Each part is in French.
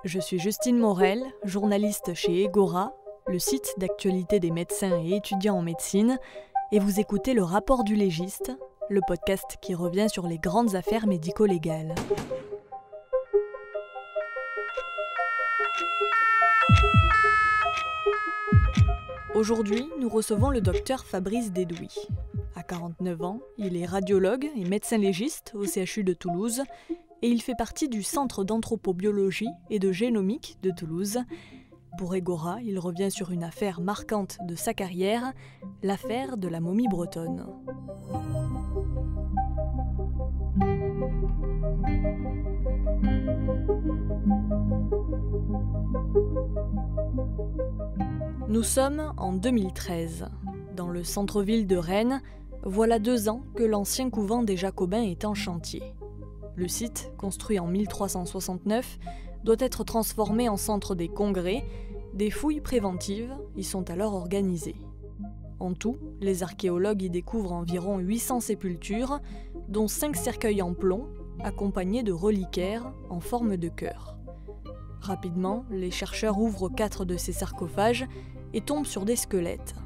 Je suis Justine Morel, journaliste chez Egora, le site d'actualité des médecins et étudiants en médecine, et vous écoutez le Rapport du légiste, le podcast qui revient sur les grandes affaires médico-légales. Aujourd'hui, nous recevons le docteur Fabrice Dédouy. À 49 ans, il est radiologue et médecin légiste au CHU de Toulouse et il fait partie du Centre d'anthropobiologie et de génomique de Toulouse. Pour Egora, il revient sur une affaire marquante de sa carrière, l'affaire de la momie bretonne. Nous sommes en 2013. Dans le centre-ville de Rennes, voilà 2 ans que l'ancien couvent des Jacobins est en chantier. Le site, construit en 1369, doit être transformé en centre des congrès. Des fouilles préventives y sont alors organisées. En tout, les archéologues y découvrent environ 800 sépultures, dont 5 cercueils en plomb, accompagnés de reliquaires en forme de cœur. Rapidement, les chercheurs ouvrent 4 de ces sarcophages et tombent sur des squelettes.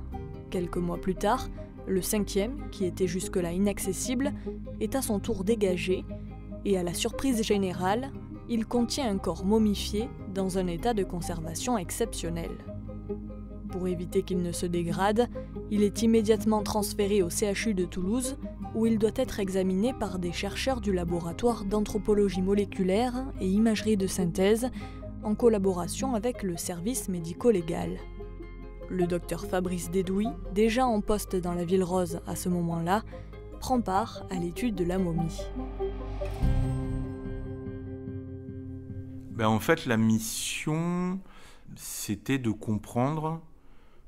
Quelques mois plus tard, le 5e, qui était jusque-là inaccessible, est à son tour dégagé, et à la surprise générale, il contient un corps momifié dans un état de conservation exceptionnel. Pour éviter qu'il ne se dégrade, il est immédiatement transféré au CHU de Toulouse, où il doit être examiné par des chercheurs du laboratoire d'anthropologie moléculaire et imagerie de synthèse, en collaboration avec le service médico-légal. Le docteur Fabrice Dédouy, déjà en poste dans la Ville Rose à ce moment-là, prend part à l'étude de la momie. En fait, la mission, c'était de comprendre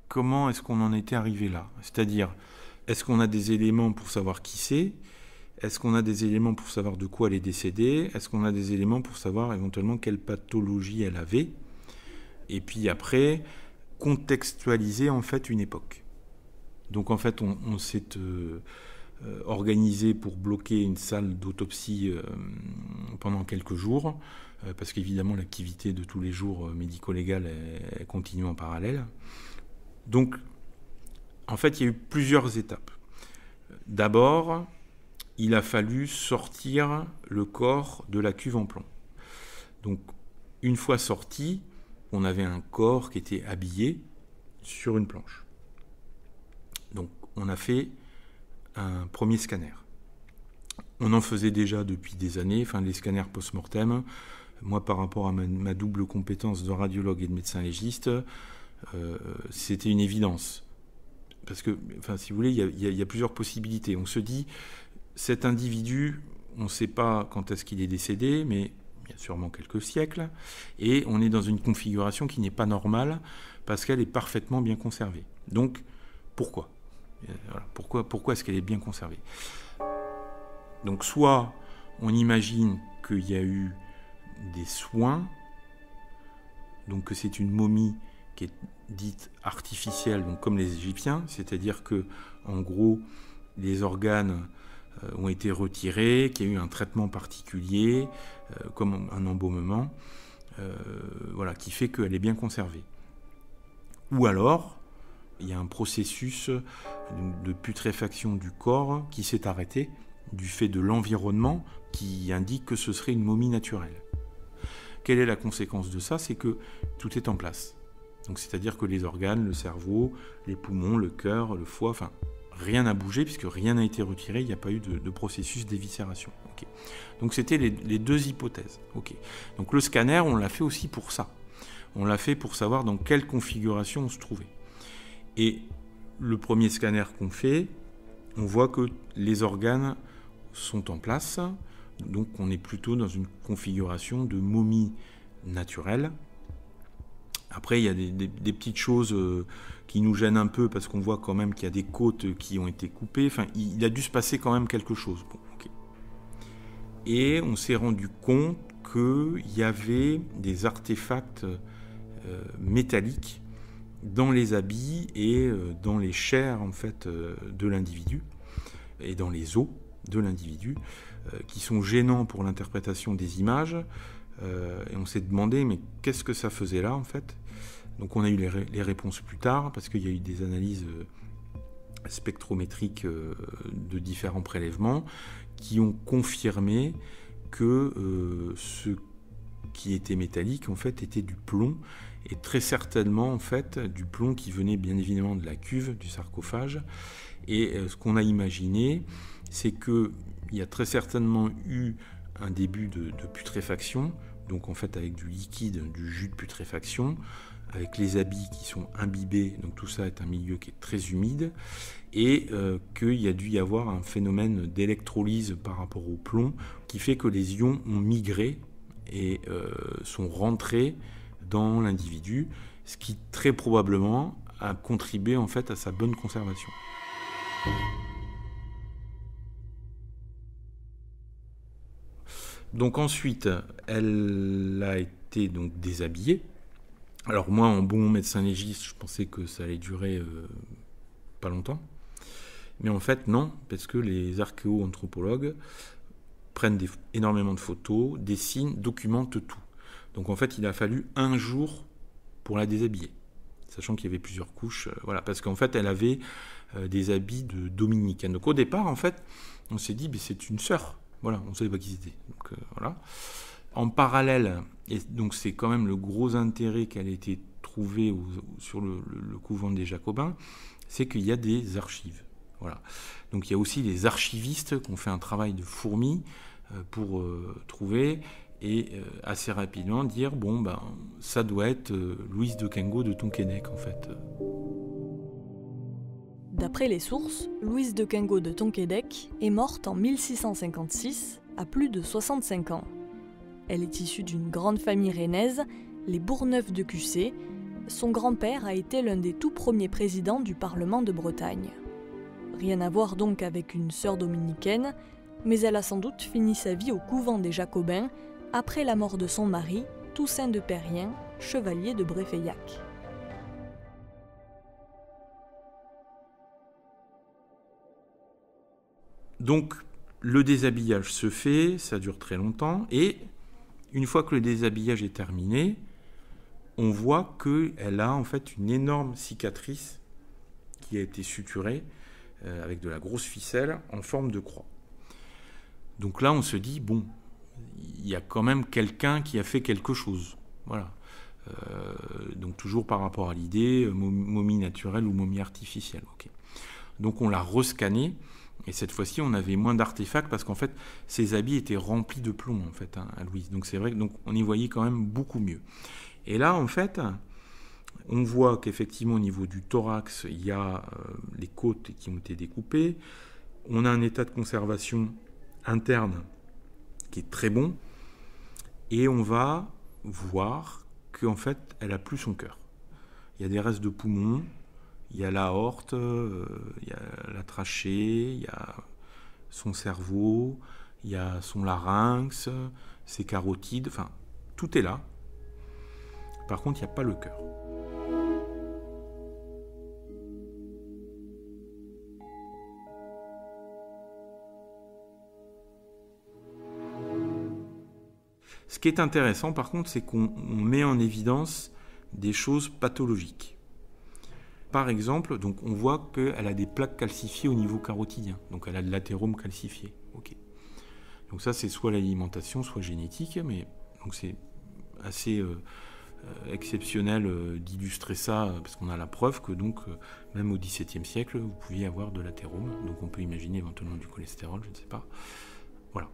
comment est-ce qu'on en était arrivé là. C'est-à-dire, est-ce qu'on a des éléments pour savoir qui c'est ? Est-ce qu'on a des éléments pour savoir de quoi elle est décédée ? Est-ce qu'on a des éléments pour savoir éventuellement quelle pathologie elle avait ? Et puis après, contextualiser en fait une époque. Donc en fait, on s'est organisé pour bloquer une salle d'autopsie pendant quelques jours, parce qu'évidemment l'activité de tous les jours médico-légale elle continue en parallèle. Donc en fait, il y a eu plusieurs étapes. D'abord, il a fallu sortir le corps de la cuve en plomb. Donc une fois sorti, on avait un corps qui était habillé sur une planche. Donc on a fait un premier scanner. On en faisait déjà depuis des années, les scanners post-mortem. Moi, par rapport à ma double compétence de radiologue et de médecin légiste, c'était une évidence. Parce que, si vous voulez, il y a plusieurs possibilités. On se dit, cet individu, on ne sait pas quand est-ce qu'il est décédé, mais il y a sûrement quelques siècles, et on est dans une configuration qui n'est pas normale, parce qu'elle est parfaitement bien conservée. Donc, pourquoi ? Voilà, pourquoi est-ce qu'elle est bien conservée ? Donc, soit on imagine qu'il y a eu des soins, donc que c'est une momie qui est dite artificielle, donc comme les Égyptiens, c'est-à-dire que, en gros, les organes ont été retirés, qu'il y a eu un traitement particulier, comme un embaumement, qui fait qu'elle est bien conservée. Ou alors, il y a un processus de putréfaction du corps qui s'est arrêté du fait de l'environnement qui indique que ce serait une momie naturelle. Quelle est la conséquence de ça ? C'est que tout est en place. Donc, c'est-à-dire que les organes, le cerveau, les poumons, le cœur, le foie, rien n'a bougé puisque rien n'a été retiré, il n'y a pas eu de processus d'éviscération. Okay. Donc c'était les 2 hypothèses. Okay. Donc le scanner, on l'a fait aussi pour ça. On l'a fait pour savoir dans quelle configuration on se trouvait. Et le premier scanner qu'on fait, on voit que les organes sont en place. Donc on est plutôt dans une configuration de momie naturelle. Après, il y a des petites choses qui nous gênent un peu parce qu'on voit quand même qu'il y a des côtes qui ont été coupées. Il a dû se passer quand même quelque chose. Bon, okay. Et on s'est rendu compte qu'il y avait des artefacts métalliques dans les habits et dans les chairs en fait, de l'individu et dans les os de l'individu qui sont gênants pour l'interprétation des images. Et on s'est demandé, mais qu'est-ce que ça faisait là, en fait? Donc on a eu les réponses plus tard, parce qu'il y a eu des analyses spectrométriques de différents prélèvements qui ont confirmé que ce qui était métallique, en fait, était du plomb, et très certainement, en fait, du plomb qui venait bien évidemment de la cuve du sarcophage. Et ce qu'on a imaginé, c'est qu'il y a très certainement eu un début de putréfaction, donc en fait avec du liquide, du jus de putréfaction, avec les habits qui sont imbibés, donc tout ça est un milieu qui est très humide, et qu'il y a dû y avoir un phénomène d'électrolyse par rapport au plomb, qui fait que les ions ont migré et sont rentrés dans l'individu, ce qui très probablement a contribué en fait à sa bonne conservation. Donc ensuite, elle a été donc déshabillée. Alors moi, en bon médecin légiste, je pensais que ça allait durer pas longtemps. Mais en fait, non, parce que les archéo-anthropologues prennent énormément de photos, dessinent, documentent tout. Donc en fait, il a fallu 1 jour pour la déshabiller, sachant qu'il y avait plusieurs couches. Voilà, parce qu'en fait, elle avait des habits de dominicaine. Donc au départ, en fait, on s'est dit, c'est une sœur. Voilà, on ne savait pas qui c'était. Donc, voilà. En parallèle, et donc c'est quand même le gros intérêt qu'elle a été trouvée sur le couvent des Jacobins, c'est qu'il y a des archives. Voilà. Donc il y a aussi des archivistes qui ont fait un travail de fourmi pour trouver et assez rapidement dire ça doit être Louise de Kengo de Tonquédec en fait. D'après les sources, Louise de Kengo de Tonquédec est morte en 1656, à plus de 65 ans. Elle est issue d'une grande famille rennaise, les Bourgneuf de Cussé. Son grand-père a été l'un des tout premiers présidents du Parlement de Bretagne. Rien à voir donc avec une sœur dominicaine, mais elle a sans doute fini sa vie au couvent des Jacobins, après la mort de son mari, Toussaint de Perrien, chevalier de Bréfeillac. Donc, le déshabillage se fait, ça dure très longtemps, et une fois que le déshabillage est terminé, on voit qu'elle a en fait une énorme cicatrice qui a été suturée avec de la grosse ficelle en forme de croix. Donc là, on se dit, il y a quand même quelqu'un qui a fait quelque chose. Voilà. Donc toujours par rapport à l'idée, momie naturelle ou momie artificielle. Okay. Donc on l'a rescanné. Et cette fois-ci, on avait moins d'artefacts parce qu'en fait, ses habits étaient remplis de plomb, en fait, à Louise. Donc c'est vrai qu'on y voyait quand même beaucoup mieux. Et là, en fait, on voit qu'effectivement, au niveau du thorax, il y a les côtes qui ont été découpées. On a un état de conservation interne qui est très bon. Et on va voir qu'en fait, elle n'a plus son cœur. Il y a des restes de poumons. Il y a l'aorte, il y a la trachée, il y a son cerveau, il y a son larynx, ses carotides, enfin, tout est là. Par contre, il n'y a pas le cœur. Ce qui est intéressant, par contre, c'est qu'on met en évidence des choses pathologiques. Par exemple, donc on voit qu'elle a des plaques calcifiées au niveau carotidien. Donc elle a de l'athérome calcifié. Okay. Donc ça, c'est soit l'alimentation, soit génétique. Mais donc c'est assez exceptionnel d'illustrer ça, parce qu'on a la preuve que donc, même au XVIIe siècle, vous pouviez avoir de l'athérome. Donc on peut imaginer éventuellement du cholestérol, je ne sais pas. Voilà.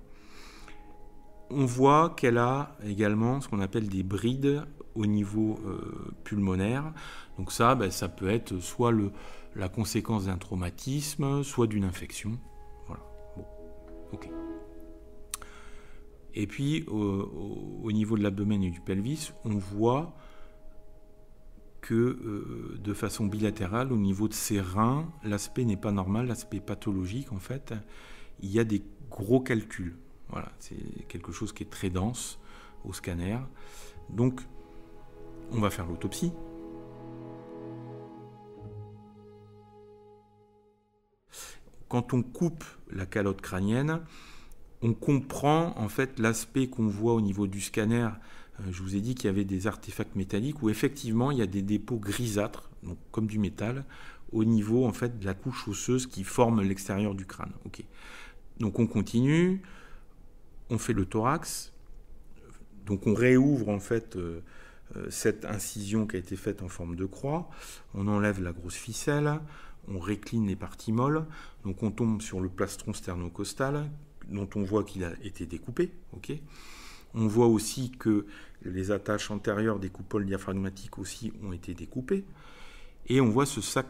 On voit qu'elle a également ce qu'on appelle des brides au niveau pulmonaire. Donc ça, ça peut être soit la conséquence d'un traumatisme, soit d'une infection. Voilà. Bon, ok. Et puis, au niveau de l'abdomen et du pelvis, on voit que de façon bilatérale, au niveau de ses reins, l'aspect n'est pas normal, l'aspect pathologique, en fait, il y a des gros calculs. Voilà, c'est quelque chose qui est très dense au scanner. Donc, on va faire l'autopsie. Quand on coupe la calotte crânienne, On comprend en fait l'aspect qu'on voit au niveau du scanner. Je vous ai dit qu'il y avait des artefacts métalliques où effectivement il y a des dépôts grisâtres, donc comme du métal, au niveau en fait de la couche osseuse qui forme l'extérieur du crâne. Okay. Donc on continue, on fait le thorax, donc on réouvre en fait cette incision qui a été faite en forme de croix, on enlève la grosse ficelle, on récline les parties molles, donc on tombe sur le plastron sternocostal dont on voit qu'il a été découpé. Okay. On voit aussi que les attaches antérieures des coupoles diaphragmatiques aussi ont été découpées. Et on voit ce sac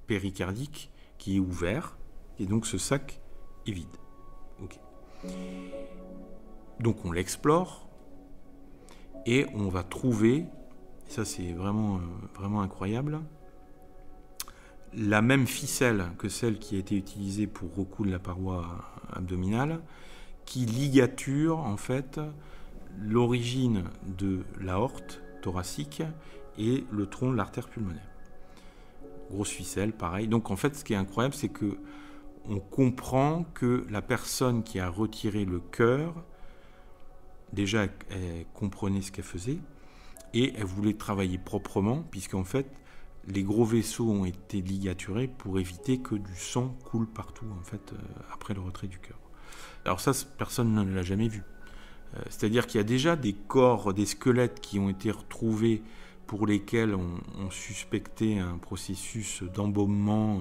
péricardique qui est ouvert. Et donc ce sac est vide. Okay. Donc on l'explore. Et on va trouver, et ça c'est vraiment incroyable, la même ficelle que celle qui a été utilisée pour recoudre la paroi abdominale, qui ligature en fait l'origine de l'aorte thoracique et le tronc de l'artère pulmonaire. Grosse ficelle, pareil. Donc en fait, ce qui est incroyable, c'est que on comprend que la personne qui a retiré le cœur, déjà, elle comprenait ce qu'elle faisait et elle voulait travailler proprement, puisqu'en fait, les gros vaisseaux ont été ligaturés pour éviter que du sang coule partout en fait après le retrait du cœur. Alors ça, personne ne l'a jamais vu. C'est-à-dire qu'il y a déjà des corps, des squelettes qui ont été retrouvés pour lesquels on suspectait un processus d'embaumement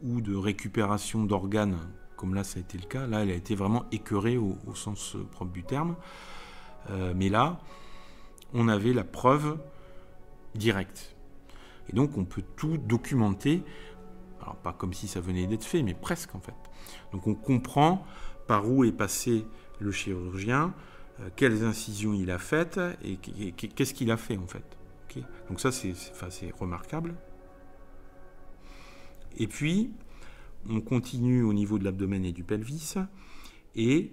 ou de récupération d'organes, comme là ça a été le cas. Là, elle a été vraiment écœurée au sens propre du terme. Mais là, on avait la preuve directe. Et donc on peut tout documenter, alors pas comme si ça venait d'être fait, mais presque en fait. Donc on comprend par où est passé le chirurgien, quelles incisions il a faites et qu'est-ce qu'il a fait en fait. Okay. Donc ça c'est remarquable. Et puis on continue au niveau de l'abdomen et du pelvis et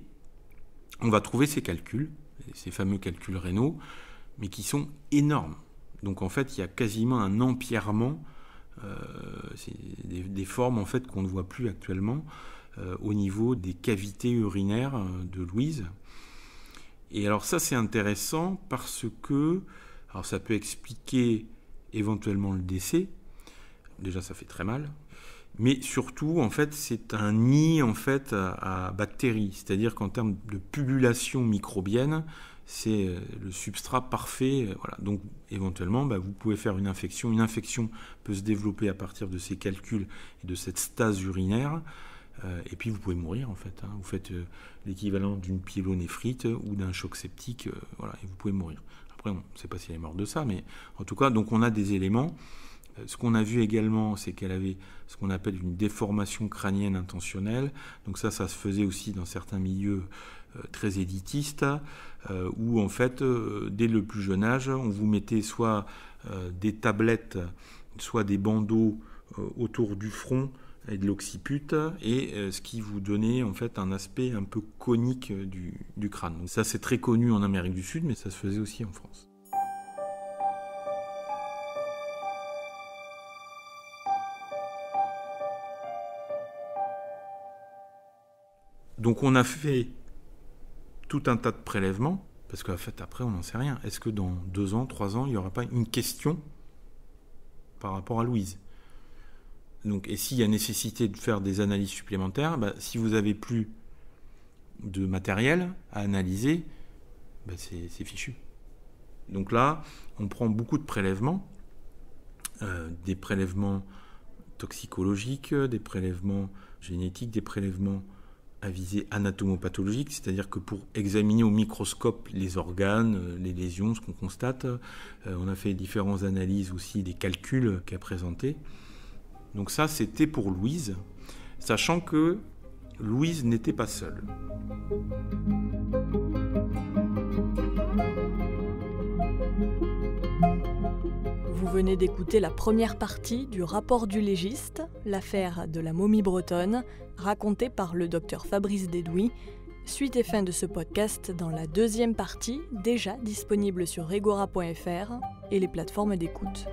on va trouver ces calculs, ces fameux calculs rénaux, mais qui sont énormes. Donc en fait, il y a quasiment un empierrement, c'est des formes en fait qu'on ne voit plus actuellement au niveau des cavités urinaires de Louise. Et alors ça c'est intéressant parce que alors ça peut expliquer éventuellement le décès. Déjà ça fait très mal, mais surtout en fait c'est un nid en fait à bactéries, c'est-à-dire qu'en termes de pullulation microbienne, c'est le substrat parfait. Voilà. Donc éventuellement, vous pouvez faire une infection. Une infection peut se développer à partir de ces calculs et de cette stase urinaire. Et puis vous pouvez mourir en fait. Vous faites l'équivalent d'une pyélonéphrite ou d'un choc septique. Voilà, et vous pouvez mourir. Après, on ne sait pas si elle est morte de ça, mais en tout cas, donc on a des éléments. Ce qu'on a vu également, c'est qu'elle avait ce qu'on appelle une déformation crânienne intentionnelle. Donc ça se faisait aussi dans certains milieux très élitistes, où en fait, dès le plus jeune âge, on vous mettait soit des tablettes, soit des bandeaux autour du front et de l'occiput, et ce qui vous donnait en fait un aspect un peu conique du crâne. Donc ça, c'est très connu en Amérique du Sud, mais ça se faisait aussi en France. Donc on a fait tout un tas de prélèvements, parce qu'en fait après on n'en sait rien. Est-ce que dans 2 ans, 3 ans, il n'y aura pas une question par rapport à Louise ? Donc, et s'il y a nécessité de faire des analyses supplémentaires, si vous n'avez plus de matériel à analyser, c'est fichu. Donc là, on prend beaucoup de prélèvements, des prélèvements toxicologiques, des prélèvements génétiques, des prélèvements à visée anatomopathologique, c'est-à-dire que pour examiner au microscope les organes, les lésions, ce qu'on constate, on a fait différentes analyses aussi des calculs qu'elle présentait. Donc ça, c'était pour Louise, sachant que Louise n'était pas seule. Vous venez d'écouter la première partie du rapport du légiste, l'affaire de la momie bretonne, racontée par le docteur Fabrice Dédouis. Suite et fin de ce podcast dans la deuxième partie, déjà disponible sur regora.fr et les plateformes d'écoute.